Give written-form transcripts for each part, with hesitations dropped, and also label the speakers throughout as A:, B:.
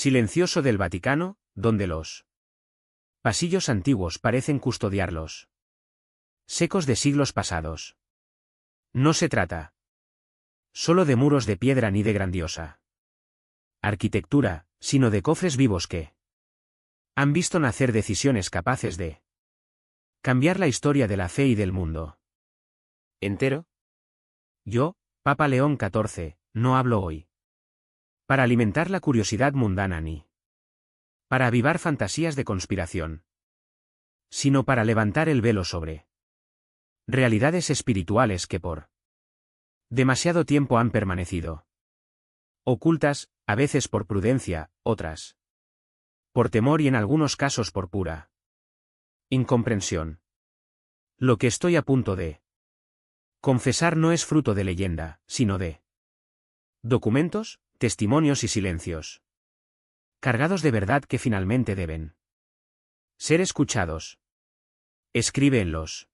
A: silencioso del Vaticano, donde los pasillos antiguos parecen custodiarlos secos de siglos pasados. No se trata solo de muros de piedra ni de grandiosa arquitectura, sino de cofres vivos que han visto nacer decisiones capaces de cambiar la historia de la fe y del mundo entero. Yo, Papa León XIV, no hablo hoy para alimentar la curiosidad mundana ni para avivar fantasías de conspiración, sino para levantar el velo sobre realidades espirituales que por demasiado tiempo han permanecido ocultas, a veces por prudencia, otras por temor y en algunos casos por pura incomprensión. Lo que estoy a punto de confesar no es fruto de leyenda, sino de documentos, testimonios y silencios cargados de verdad que finalmente deben ser escuchados. Escribe en los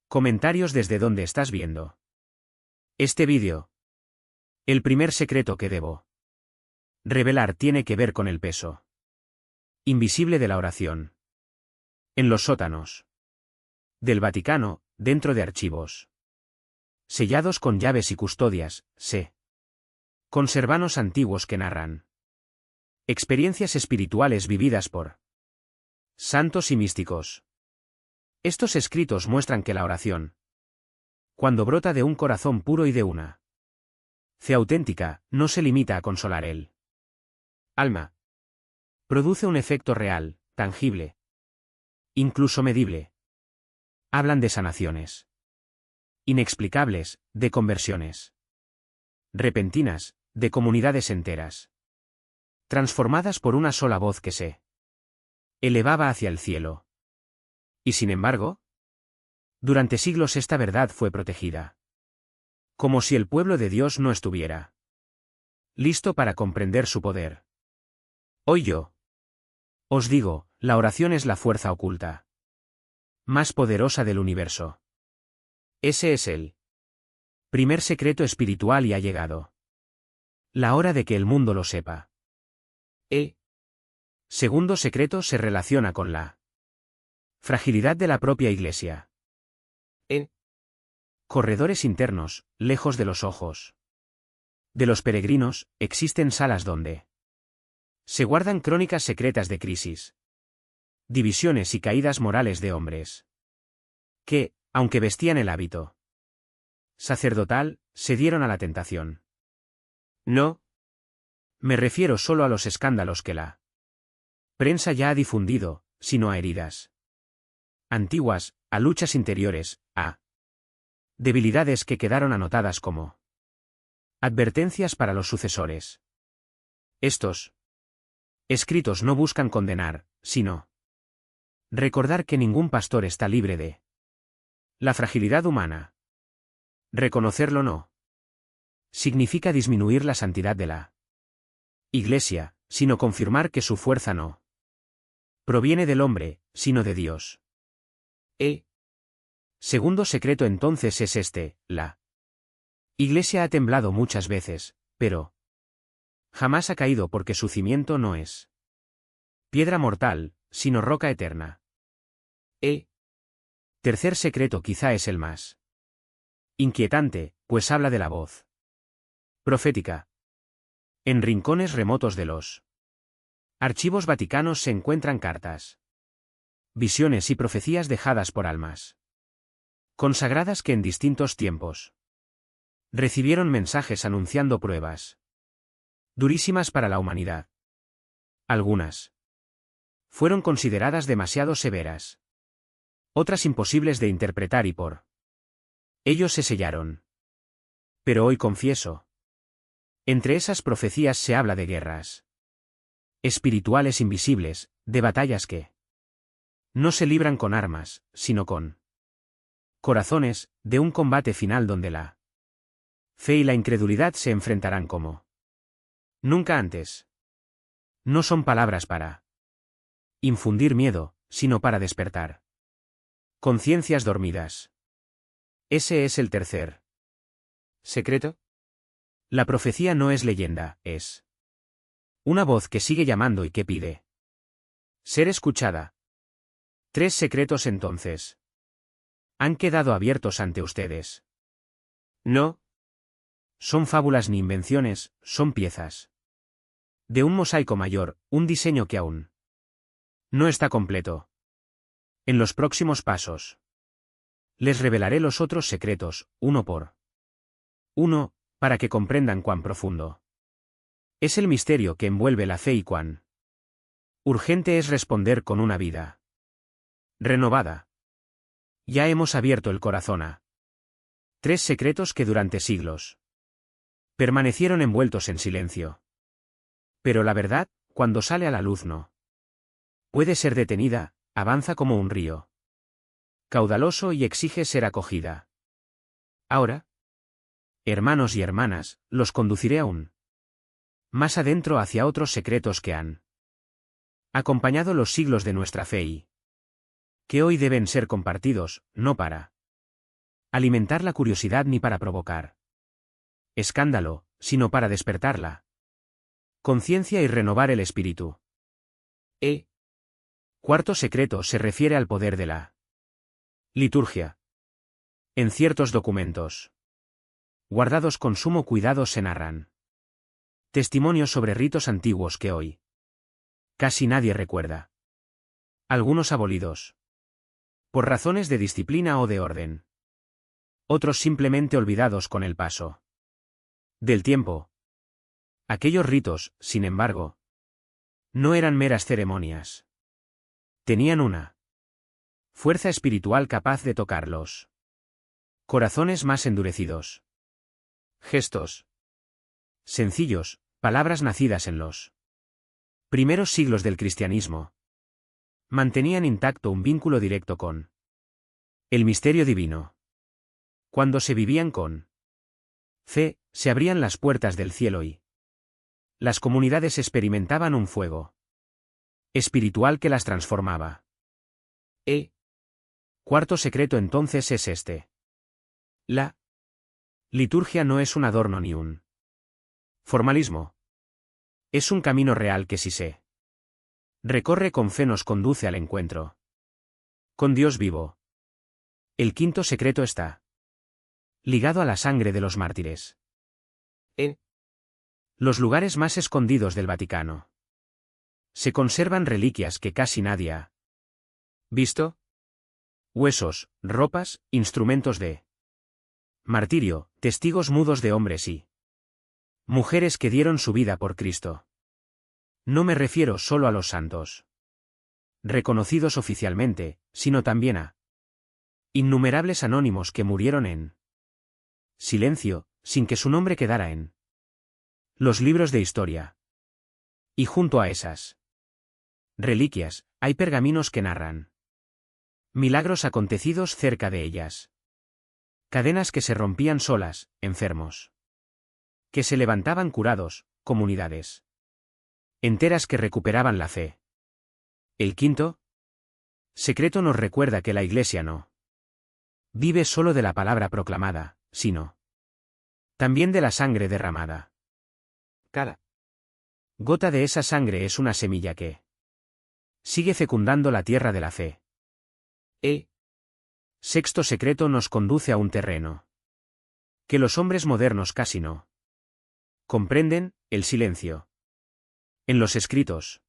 A: comentarios desde donde estás viendo este vídeo. El primer secreto que debo revelar tiene que ver con el peso invisible de la oración en los sótanos del Vaticano, dentro de archivos sellados con llaves y custodias, se conservanos antiguos que narran experiencias espirituales vividas por santos y místicos. Estos escritos muestran que la oración, cuando brota de un corazón puro y de una fe auténtica, no se limita a consolar el alma. Produce un efecto real, tangible, incluso medible. Hablan de sanaciones inexplicables, de conversiones repentinas, de comunidades enteras transformadas por una sola voz que se elevaba hacia el cielo. Y sin embargo, durante siglos esta verdad fue protegida, como si el pueblo de Dios no estuviera listo para comprender su poder. Hoy yo os digo, la oración es la fuerza oculta más poderosa del universo. Ese es el primer secreto espiritual y ha llegado la hora de que el mundo lo sepa. El segundo secreto se relaciona con la fragilidad de la propia Iglesia. En corredores internos, lejos de los ojos de los peregrinos, existen salas donde se guardan crónicas secretas de crisis, divisiones y caídas morales de hombres que, aunque vestían el hábito sacerdotal, se dieron a la tentación. No me refiero solo a los escándalos que la prensa ya ha difundido, sino a heridas antiguas, a luchas interiores, a debilidades que quedaron anotadas como advertencias para los sucesores. Estos escritos no buscan condenar, sino recordar que ningún pastor está libre de la fragilidad humana. Reconocerlo no significa disminuir la santidad de la Iglesia, sino confirmar que su fuerza no proviene del hombre, sino de Dios. El segundo secreto entonces es este: la Iglesia ha temblado muchas veces, pero jamás ha caído porque su cimiento no es piedra mortal, sino roca eterna. El tercer secreto quizá es el más inquietante, pues habla de la voz profética. En rincones remotos de los archivos vaticanos se encuentran cartas, visiones y profecías dejadas por almas consagradas que en distintos tiempos recibieron mensajes anunciando pruebas durísimas para la humanidad. Algunas fueron consideradas demasiado severas, otras imposibles de interpretar y por ello se sellaron. Pero hoy confieso, entre esas profecías se habla de guerras espirituales invisibles, de batallas que no se libran con armas, sino con corazones, de un combate final donde la fe y la incredulidad se enfrentarán como nunca antes. No son palabras para infundir miedo, sino para despertar conciencias dormidas. Ese es el tercer secreto. La profecía no es leyenda, es Una voz que sigue llamando y que pide ser escuchada. 3 secretos entonces han quedado abiertos ante ustedes. No son fábulas ni invenciones, son piezas de un mosaico mayor, un diseño que aún no está completo. En los próximos pasos les revelaré los otros secretos, uno por uno, para que comprendan cuán profundo es el misterio que envuelve la fe y cuán urgente es responder con una vida renovada. Ya hemos abierto el corazón a 3 secretos que durante siglos permanecieron envueltos en silencio. Pero la verdad, cuando sale a la luz no puede ser detenida, avanza como un río caudaloso y exige ser acogida. Ahora, hermanos y hermanas, los conduciré aún más adentro hacia otros secretos que han acompañado los siglos de nuestra fe y que hoy deben ser compartidos, no para alimentar la curiosidad ni para provocar escándalo, sino para despertarla conciencia y renovar el espíritu. Cuarto secreto se refiere al poder de la liturgia. En ciertos documentos guardados con sumo cuidado se narran testimonios sobre ritos antiguos que hoy casi nadie recuerda. Algunos abolidos por razones de disciplina o de orden. Otros simplemente olvidados con el paso del tiempo. Aquellos ritos, sin embargo, no eran meras ceremonias. Tenían una fuerza espiritual capaz de tocar los corazones más endurecidos. Gestos sencillos, palabras nacidas en los primeros siglos del cristianismo, mantenían intacto un vínculo directo con el misterio divino. Cuando se vivían con fe, se abrían las puertas del cielo y las comunidades experimentaban un fuego espiritual que las transformaba. Cuarto secreto entonces es este. La liturgia no es un adorno ni un formalismo. Es un camino real que si se recorre con fe nos conduce al encuentro con Dios vivo. El quinto secreto está ligado a la sangre de los mártires. En los lugares más escondidos del Vaticano se conservan reliquias que casi nadie ha visto. Huesos, ropas, instrumentos de martirio, testigos mudos de hombres y mujeres que dieron su vida por Cristo. No me refiero solo a los santos reconocidos oficialmente, sino también a innumerables anónimos que murieron en silencio, sin que su nombre quedara en los libros de historia. Y junto a esas reliquias, hay pergaminos que narran milagros acontecidos cerca de ellas. Cadenas que se rompían solas, enfermos que se levantaban curados, comunidades enteras que recuperaban la fe. El quinto secreto nos recuerda que la Iglesia no vive solo de la palabra proclamada, sino también de la sangre derramada. Cada gota de esa sangre es una semilla que sigue fecundando la tierra de la fe. Sexto secreto nos conduce a un terreno que los hombres modernos casi no comprenden, el silencio. En los escritos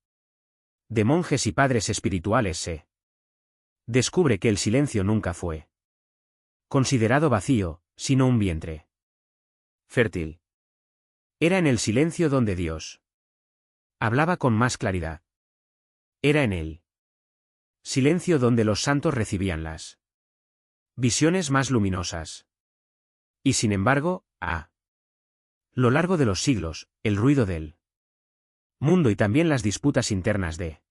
A: de monjes y padres espirituales se descubre que el silencio nunca fue considerado vacío, sino un vientre fértil. Era en el silencio donde Dios hablaba con más claridad. Era en el silencio donde los santos recibían las visiones más luminosas. Y sin embargo, a lo largo de los siglos, el ruido del mundo y también las disputas internas de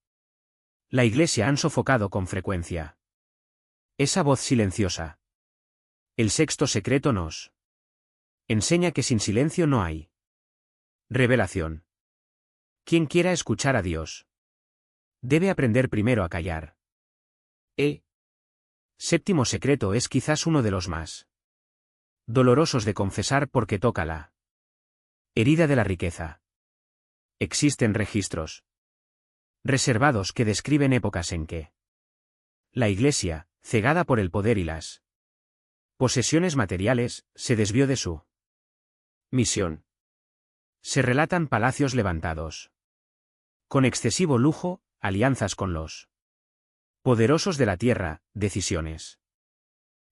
A: la Iglesia han sofocado con frecuencia esa voz silenciosa. El sexto secreto nos enseña que sin silencio no hay revelación. Quien quiera escuchar a Dios debe aprender primero a callar. Séptimo secreto es quizás uno de los más dolorosos de confesar porque toca la herida de la riqueza Existen registros reservados que describen épocas en que la Iglesia, cegada por el poder y las posesiones materiales, se desvió de su misión. Se relatan palacios levantados con excesivo lujo, alianzas con los poderosos de la tierra, decisiones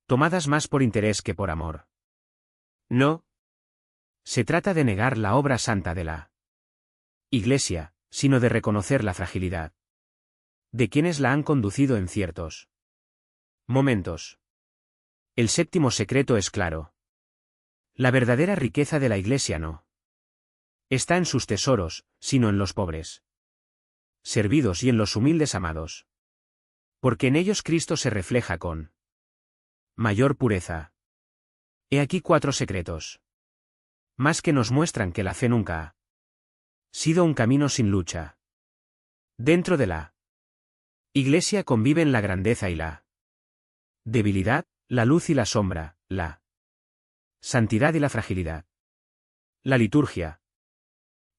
A: tomadas más por interés que por amor. No se trata de negar la obra santa de la Iglesia, sino de reconocer la fragilidad de quienes la han conducido en ciertos momentos. El séptimo secreto es claro. La verdadera riqueza de la Iglesia no está en sus tesoros, sino en los pobres servidos y en los humildes amados. Porque en ellos Cristo se refleja con mayor pureza. He aquí 4 secretos más que nos muestran que la fe nunca ha sido un camino sin lucha. Dentro de la Iglesia conviven la grandeza y la debilidad, la luz y la sombra, la santidad y la fragilidad, la liturgia,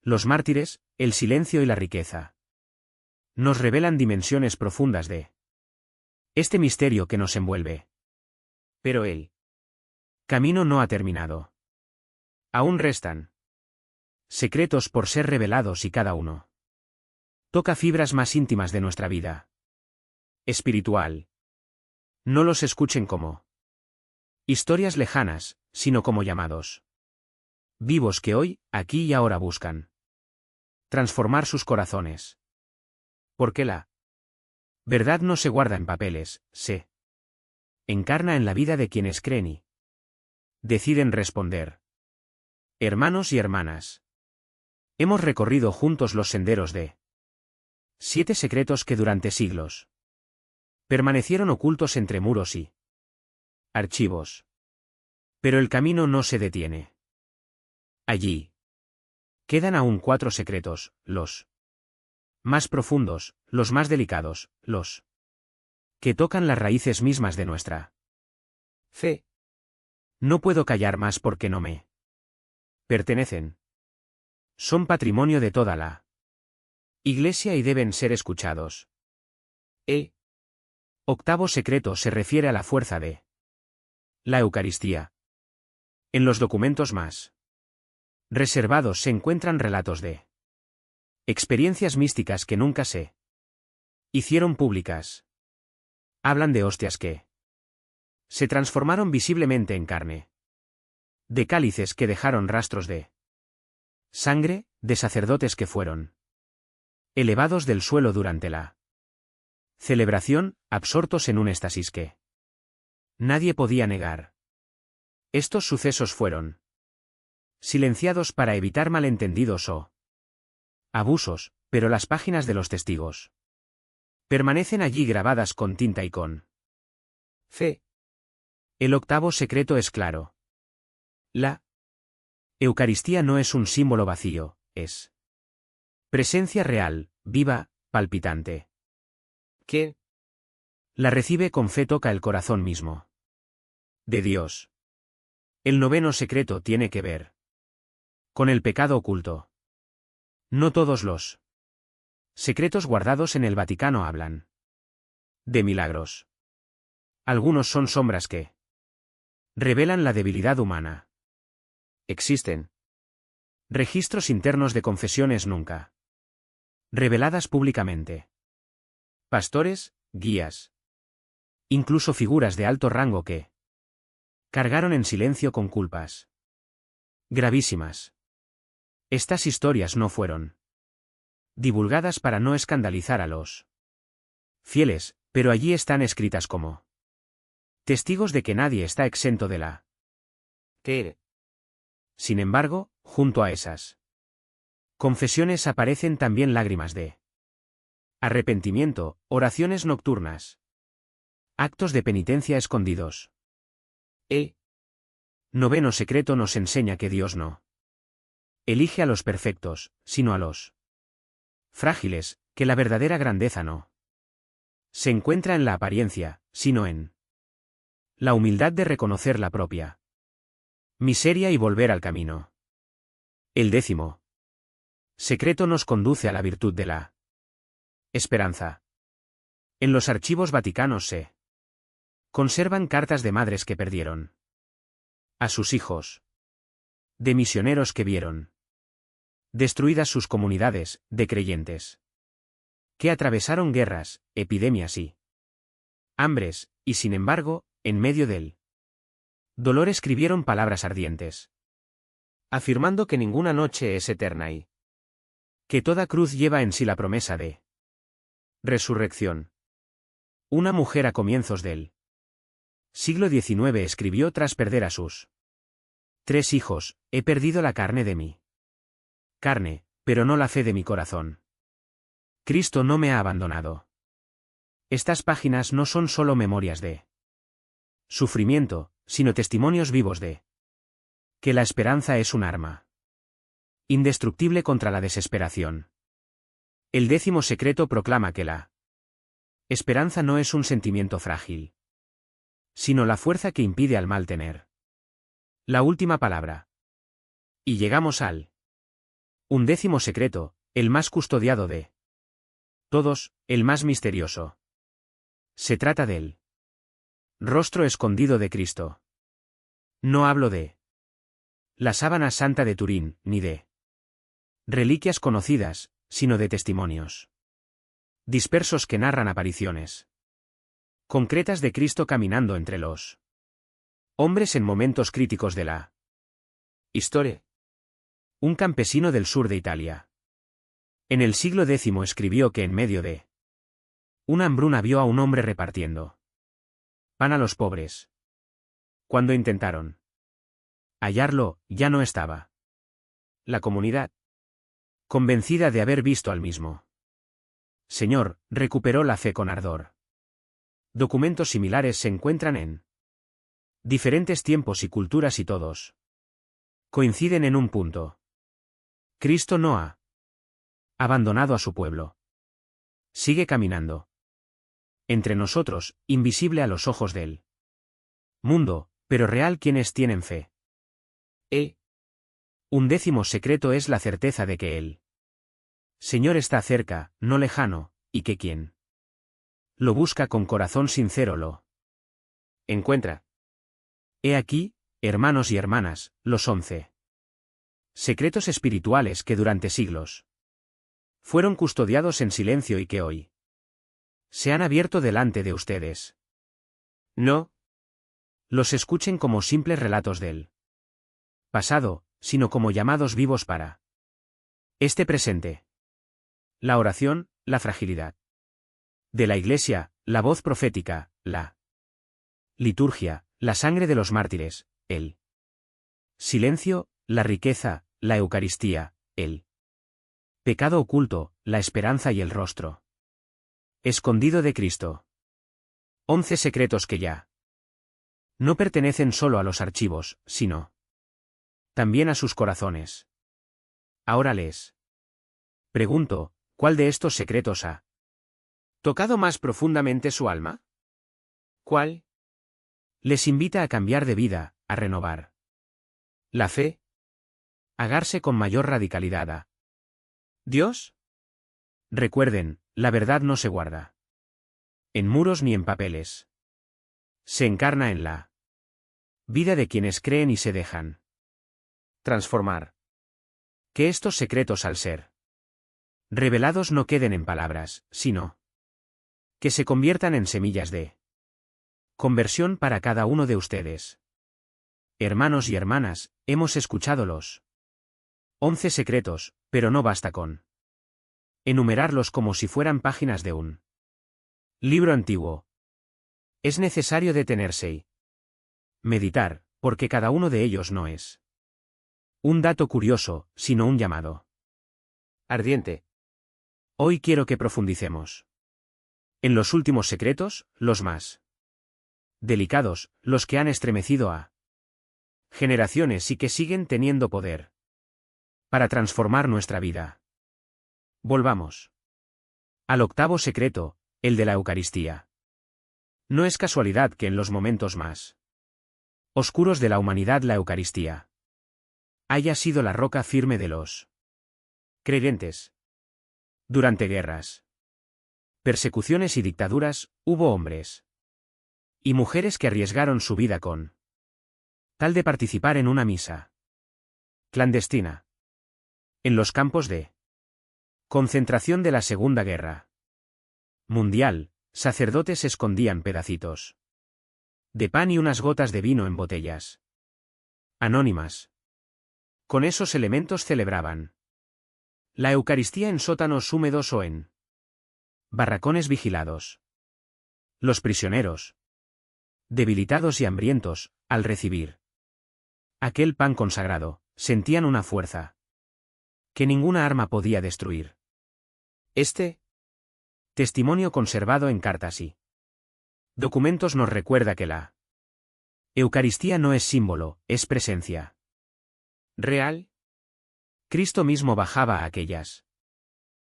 A: los mártires, el silencio y la riqueza. Nos revelan dimensiones profundas de este misterio que nos envuelve. Pero el camino no ha terminado. Aún restan secretos por ser revelados y cada uno toca fibras más íntimas de nuestra vida espiritual. No los escuchen como historias lejanas, sino como llamados vivos que hoy, aquí y ahora buscan transformar sus corazones. Porque la verdad no se guarda en papeles, se encarna en la vida de quienes creen y deciden responder. Hermanos y hermanas, hemos recorrido juntos los senderos de 7 secretos que durante siglos permanecieron ocultos entre muros y archivos. Pero el camino no se detiene. Allí quedan aún 4 secretos, los más profundos, los más delicados, los que tocan las raíces mismas de nuestra fe. No puedo callar más porque no me pertenecen. Son patrimonio de toda la Iglesia y deben ser escuchados. Octavo secreto se refiere a la fuerza de la Eucaristía. En los documentos más reservados se encuentran relatos de experiencias místicas que nunca se hicieron públicas. Hablan de hostias que se transformaron visiblemente en carne, de cálices que dejaron rastros de sangre, de sacerdotes que fueron elevados del suelo durante la celebración, absortos en un éxtasis que nadie podía negar. Estos sucesos fueron silenciados para evitar malentendidos o abusos, pero las páginas de los testigos permanecen allí grabadas con tinta y con fe. El octavo secreto es claro. La Eucaristía no es un símbolo vacío, es presencia real, viva, palpitante. Que la recibe con fe toca el corazón mismo de Dios. El noveno secreto tiene que ver con el pecado oculto. No todos los secretos guardados en el Vaticano hablan de milagros. Algunos son sombras que revelan la debilidad humana. Existen registros internos de confesiones nunca reveladas públicamente. Pastores, guías, incluso figuras de alto rango que cargaron en silencio con culpas gravísimas. Estas historias no fueron divulgadas para no escandalizar a los fieles, pero allí están escritas como testigos de que nadie está exento de la que. Sin embargo, junto a esas confesiones aparecen también lágrimas de arrepentimiento, oraciones nocturnas, actos de penitencia escondidos. Noveno secreto nos enseña que Dios no elige a los perfectos, sino a los frágiles, que la verdadera grandeza no se encuentra en la apariencia, sino en la humildad de reconocer la propia miseria y volver al camino. El décimo secreto nos conduce a la virtud de la esperanza. En los archivos vaticanos se conservan cartas de madres que perdieron a sus hijos, de misioneros que vieron destruidas sus comunidades, de creyentes que atravesaron guerras, epidemias y hambres, y sin embargo, en medio del dolor escribieron palabras ardientes, afirmando que ninguna noche es eterna y que toda cruz lleva en sí la promesa de resurrección. Una mujer a comienzos del siglo XIX escribió tras perder a sus 3 hijos: he perdido la carne de mi carne, pero no la fe de mi corazón. Cristo no me ha abandonado. Estas páginas no son solo memorias de sufrimiento, sino testimonios vivos de que la esperanza es un arma indestructible contra la desesperación. El 10º secreto proclama que la esperanza no es un sentimiento frágil, sino la fuerza que impide al mal tener la última palabra. Y llegamos al 11º secreto, el más custodiado de todos, el más misterioso. Se trata del rostro escondido de Cristo. No hablo de la sábana santa de Turín, ni de reliquias conocidas, sino de testimonios dispersos que narran apariciones concretas de Cristo caminando entre los hombres en momentos críticos de la historia. Un campesino del sur de Italia, en el siglo X, escribió que en medio de una hambruna vio a un hombre repartiendo pan a los pobres. Cuando intentaron hallarlo, ya no estaba. La comunidad, convencida de haber visto al mismo Señor, recuperó la fe con ardor. Documentos similares se encuentran en diferentes tiempos y culturas y todos coinciden en un punto. Cristo no ha abandonado a su pueblo. Sigue caminando entre nosotros, invisible a los ojos del mundo, pero real quienes tienen fe. Un 10º secreto es la certeza de que el Señor está cerca, no lejano, y que quien lo busca con corazón sincero lo encuentra. He aquí, hermanos y hermanas, los 11 secretos espirituales que durante siglos fueron custodiados en silencio y que hoy se han abierto delante de ustedes. No los escuchen como simples relatos del pasado, sino como llamados vivos para este presente. La oración, la fragilidad de la Iglesia, la voz profética, la liturgia, la sangre de los mártires, el silencio, la riqueza, la Eucaristía, el pecado oculto, la esperanza y el rostro escondido de Cristo. 11 secretos que ya no pertenecen solo a los archivos, sino también a sus corazones. Ahora les pregunto, ¿cuál de estos secretos ha tocado más profundamente su alma? ¿Cuál les invita a cambiar de vida, a renovar la fe, a agarse con mayor radicalidad a Dios? Recuerden, la verdad no se guarda en muros ni en papeles. Se encarna en la vida de quienes creen y se dejan transformar. Que estos secretos, al ser revelados, no queden en palabras, sino que se conviertan en semillas de conversión para cada uno de ustedes. Hermanos y hermanas, hemos escuchado los 11 secretos, pero no basta con enumerarlos como si fueran páginas de un libro antiguo. Es necesario detenerse y meditar, porque cada uno de ellos no es un dato curioso, sino un llamado ardiente. Hoy quiero que profundicemos en los últimos secretos, los más delicados, los que han estremecido a generaciones y que siguen teniendo poder para transformar nuestra vida. Volvamos al 8º secreto, el de la Eucaristía. No es casualidad que en los momentos más oscuros de la humanidad la Eucaristía haya sido la roca firme de los Creyentes. Durante guerras, persecuciones y dictaduras, hubo hombres y mujeres que arriesgaron su vida con tal de participar en una misa clandestina en los campos de concentración de la Segunda Guerra Mundial. Sacerdotes escondían pedacitos de pan y unas gotas de vino en botellas anónimas. Con esos elementos celebraban la Eucaristía en sótanos húmedos o en barracones vigilados. Los prisioneros, debilitados y hambrientos, al recibir aquel pan consagrado, sentían una fuerza que ninguna arma podía destruir. Este testimonio conservado en cartas y documentos nos recuerda que la Eucaristía no es símbolo, es presencia real. Cristo mismo bajaba a aquellas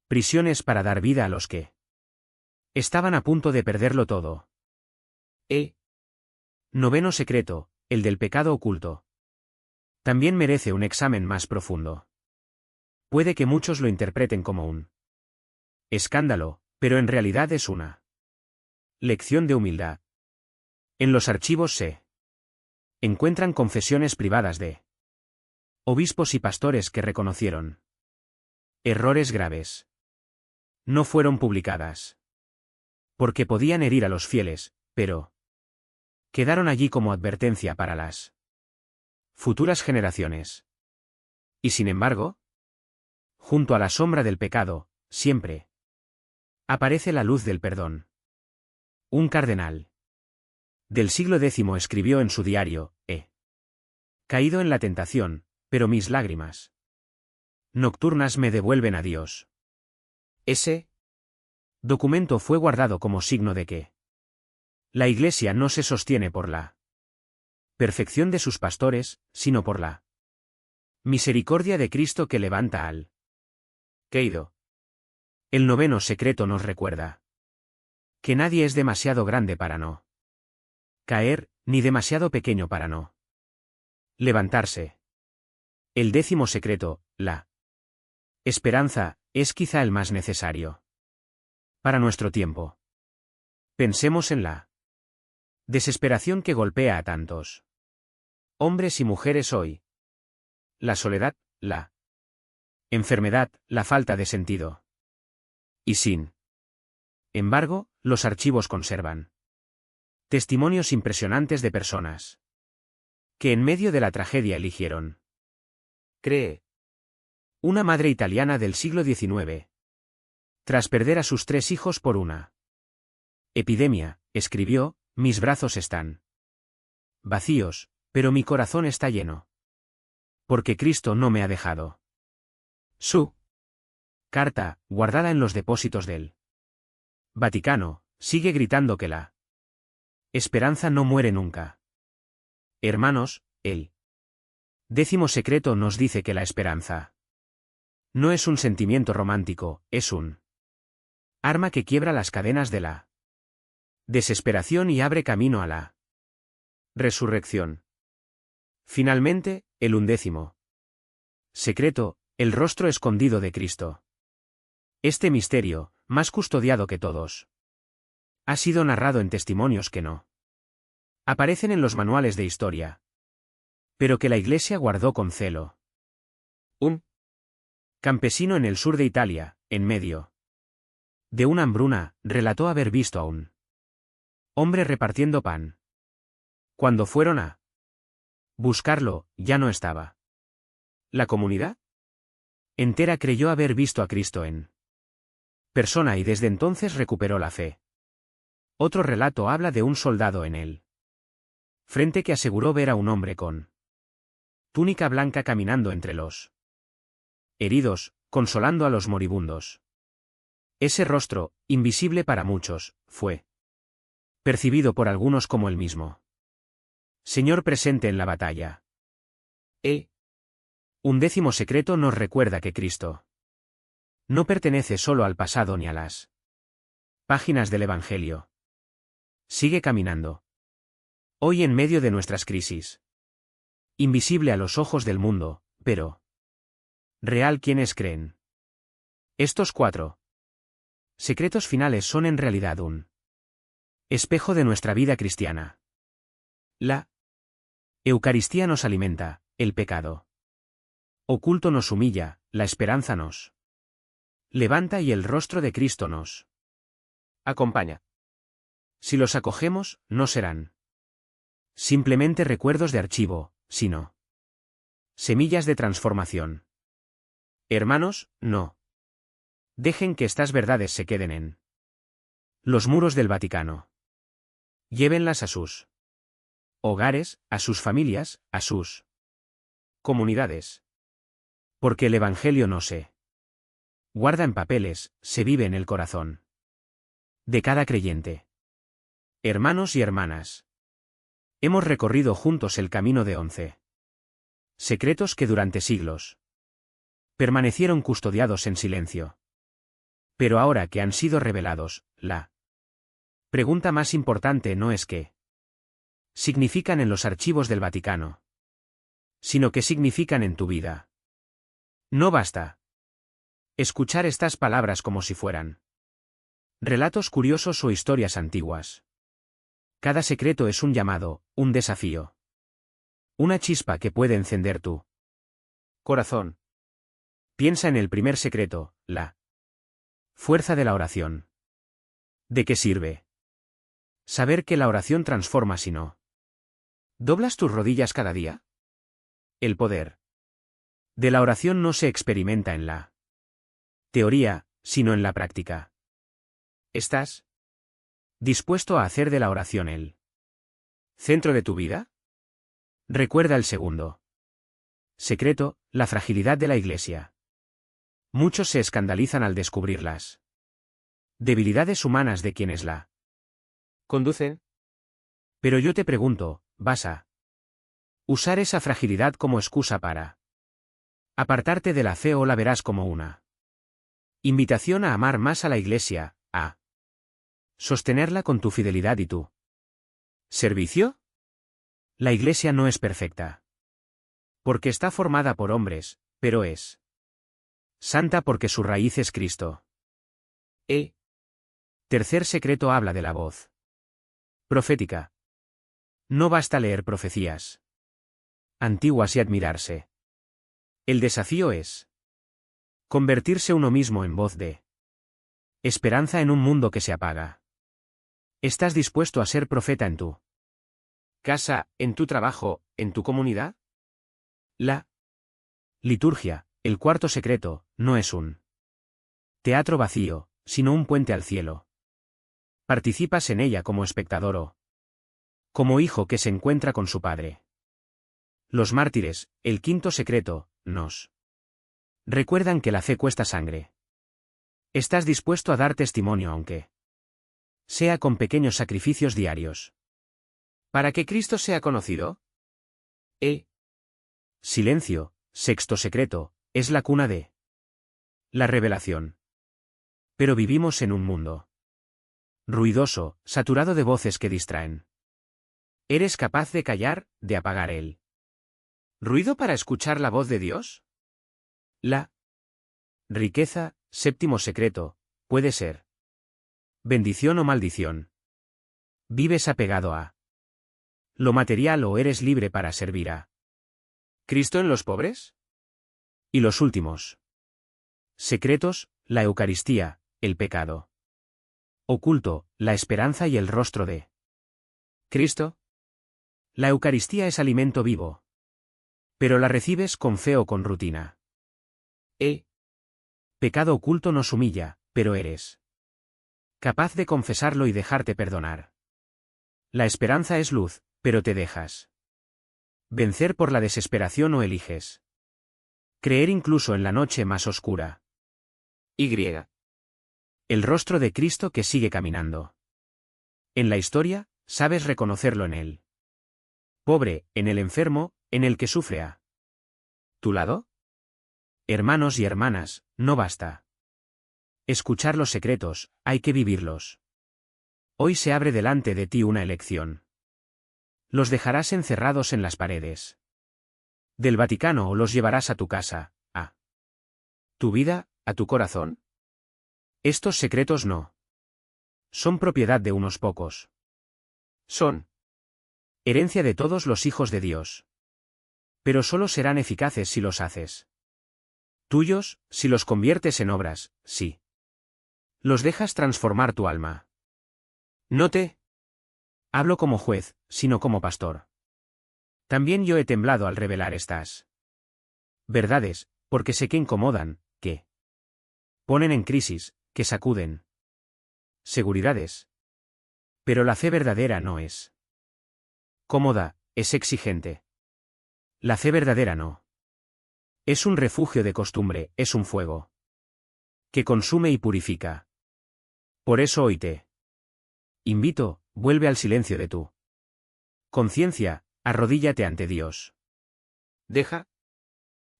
A: prisiones para dar vida a los que estaban a punto de perderlo todo. Noveno secreto, el del pecado oculto. También merece un examen más profundo. Puede que muchos lo interpreten como un escándalo, pero en realidad es una lección de humildad. En los archivos se encuentran confesiones privadas de obispos y pastores que reconocieron errores graves. No fueron publicadas porque podían herir a los fieles, pero quedaron allí como advertencia para las futuras generaciones. Y sin embargo, junto a la sombra del pecado, siempre aparece la luz del perdón. Un cardenal del siglo X escribió en su diario: he caído en la tentación, pero mis lágrimas nocturnas me devuelven a Dios. Ese documento fue guardado como signo de que la Iglesia no se sostiene por la perfección de sus pastores, sino por la misericordia de Cristo que levanta al caído. El noveno secreto nos recuerda que nadie es demasiado grande para no caer, ni demasiado pequeño para no levantarse. El décimo secreto, la esperanza, es quizá el más necesario para nuestro tiempo. Pensemos en la desesperación que golpea a tantos hombres y mujeres hoy. La soledad, la enfermedad, la falta de sentido. Y sin embargo, los archivos conservan testimonios impresionantes de personas que en medio de la tragedia eligieron cree. Una madre italiana del siglo XIX, tras perder a sus 3 hijos por una epidemia, escribió: mis brazos están vacíos, pero mi corazón está lleno. Porque Cristo no me ha dejado. Su carta, guardada en los depósitos del Vaticano, sigue gritando que la esperanza no muere nunca. Hermanos, el décimo secreto nos dice que la esperanza no es un sentimiento romántico, es un arma que quiebra las cadenas de la desesperación y abre camino a la resurrección. Finalmente, el undécimo secreto, el rostro escondido de Cristo. Este misterio, más custodiado que todos, ha sido narrado en testimonios que no aparecen en los manuales de historia, pero que la Iglesia guardó con celo. Un campesino en el sur de Italia, en medio de una hambruna, relató haber visto a un hombre repartiendo pan. Cuando fueron a buscarlo, ya no estaba. La comunidad entera creyó haber visto a Cristo en persona y desde entonces recuperó la fe. Otro relato habla de un soldado en el frente que aseguró ver a un hombre con túnica blanca caminando entre los heridos, consolando a los moribundos. Ese rostro, invisible para muchos, fue percibido por algunos como el mismo Señor presente en la batalla. Un décimo secreto nos recuerda que Cristo no pertenece solo al pasado ni a las páginas del Evangelio. Sigue caminando hoy en medio de nuestras crisis. Invisible a los ojos del mundo, pero real quienes creen. Estos 4 secretos finales son en realidad un espejo de nuestra vida cristiana. La Eucaristía nos alimenta, el pecado oculto nos humilla, la esperanza nos levanta y el rostro de Cristo nos acompaña. Si los acogemos, no serán simplemente recuerdos de archivo, sino semillas de transformación. Hermanos, no dejen que estas verdades se queden en los muros del Vaticano. Llévenlas a sus hogares, a sus familias, a sus comunidades. Porque el Evangelio no se guarda en papeles, se vive en el corazón de cada creyente. Hermanos y hermanas, hemos recorrido juntos el camino de 11 secretos que durante siglos permanecieron custodiados en silencio. Pero ahora que han sido revelados, la pregunta más importante no es qué significan en los archivos del Vaticano, sino qué significan en tu vida. No basta escuchar estas palabras como si fueran relatos curiosos o historias antiguas. Cada secreto es un llamado, un desafío. Una chispa que puede encender tu corazón. Piensa en el primer secreto, la fuerza de la oración. ¿De qué sirve saber que la oración transforma si no doblas tus rodillas cada día? El poder de la oración no se experimenta en la teoría, sino en la práctica. ¿Estás dispuesto a hacer de la oración el centro de tu vida? Recuerda el segundo secreto, la fragilidad de la Iglesia. Muchos se escandalizan al descubrir las debilidades humanas de quienes la conducen. Pero yo te pregunto, ¿vas a usar esa fragilidad como excusa para apartarte de la fe o la verás como una invitación a amar más a la Iglesia, a sostenerla con tu fidelidad y tu servicio? La Iglesia no es perfecta porque está formada por hombres, pero es santa porque su raíz es Cristo. Tercer secreto habla de la voz profética. No basta leer profecías antiguas y admirarse. El desafío es convertirse uno mismo en voz de esperanza en un mundo que se apaga. ¿Estás dispuesto a ser profeta en tu casa, en tu trabajo, en tu comunidad? La liturgia, el cuarto secreto, no es un teatro vacío, sino un puente al cielo. Participas en ella como espectador o como hijo que se encuentra con su padre. Los mártires, el quinto secreto, nos recuerdan que la fe cuesta sangre. ¿Estás dispuesto a dar testimonio aunque sea con pequeños sacrificios diarios para que Cristo sea conocido? Silencio, sexto secreto, es la cuna de la revelación. Pero vivimos en un mundo ruidoso, saturado de voces que distraen. ¿Eres capaz de callar, de apagar el ruido para escuchar la voz de Dios? La riqueza, séptimo secreto, puede ser bendición o maldición. ¿Vives apegado a lo material o eres libre para servir a Cristo en los pobres? Y los últimos secretos, la Eucaristía, el pecado oculto, la esperanza y el rostro de Cristo. La Eucaristía es alimento vivo. Pero la recibes con fe o con rutina. Pecado oculto nos humilla, pero eres capaz de confesarlo y dejarte perdonar. La esperanza es luz, pero te dejas vencer por la desesperación o eliges creer incluso en la noche más oscura. El rostro de Cristo que sigue caminando. En la historia, sabes reconocerlo en él. Pobre, en el enfermo, en el que sufre a tu lado. Hermanos y hermanas, no basta escuchar los secretos, hay que vivirlos. Hoy se abre delante de ti una elección. Los dejarás encerrados en las paredes del Vaticano o los llevarás a tu casa, a tu vida, a tu corazón. Estos secretos no son propiedad de unos pocos. Son herencia de todos los hijos de Dios. Pero solo serán eficaces si los haces. Tuyos, si los conviertes en obras, sí. Los dejas transformar tu alma. No te hablo como juez, sino como pastor. También yo he temblado al revelar estas verdades, porque sé que incomodan, que ponen en crisis, que sacuden seguridades. Pero la fe verdadera no es cómoda, es exigente. La fe verdadera no es un refugio de costumbre, es un fuego que consume y purifica. Por eso hoy te invito, vuelve al silencio de tu conciencia, arrodíllate ante Dios. Deja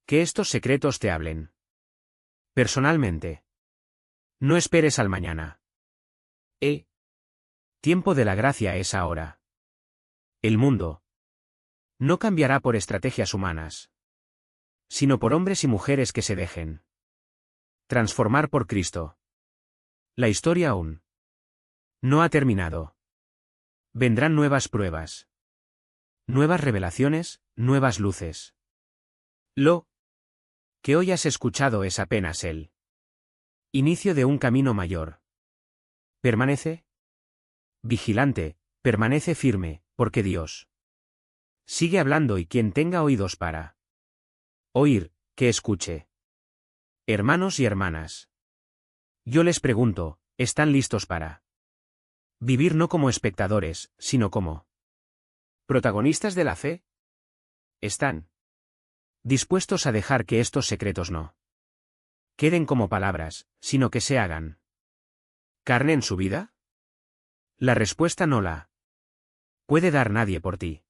A: que estos secretos te hablen personalmente. No esperes al mañana. Tiempo de la gracia es ahora. El mundo no cambiará por estrategias humanas, sino por hombres y mujeres que se dejen transformar por Cristo. La historia aún no ha terminado. Vendrán nuevas pruebas, nuevas revelaciones, nuevas luces. Lo que hoy has escuchado es apenas el inicio de un camino mayor. Permanece vigilante, permanece firme, porque Dios sigue hablando y quien tenga oídos para oír, que escuche. Hermanos y hermanas, yo les pregunto, ¿están listos para vivir no como espectadores, sino como protagonistas de la fe? ¿Están dispuestos a dejar que estos secretos no queden como palabras, sino que se hagan carne en su vida? La respuesta no la puede dar nadie por ti.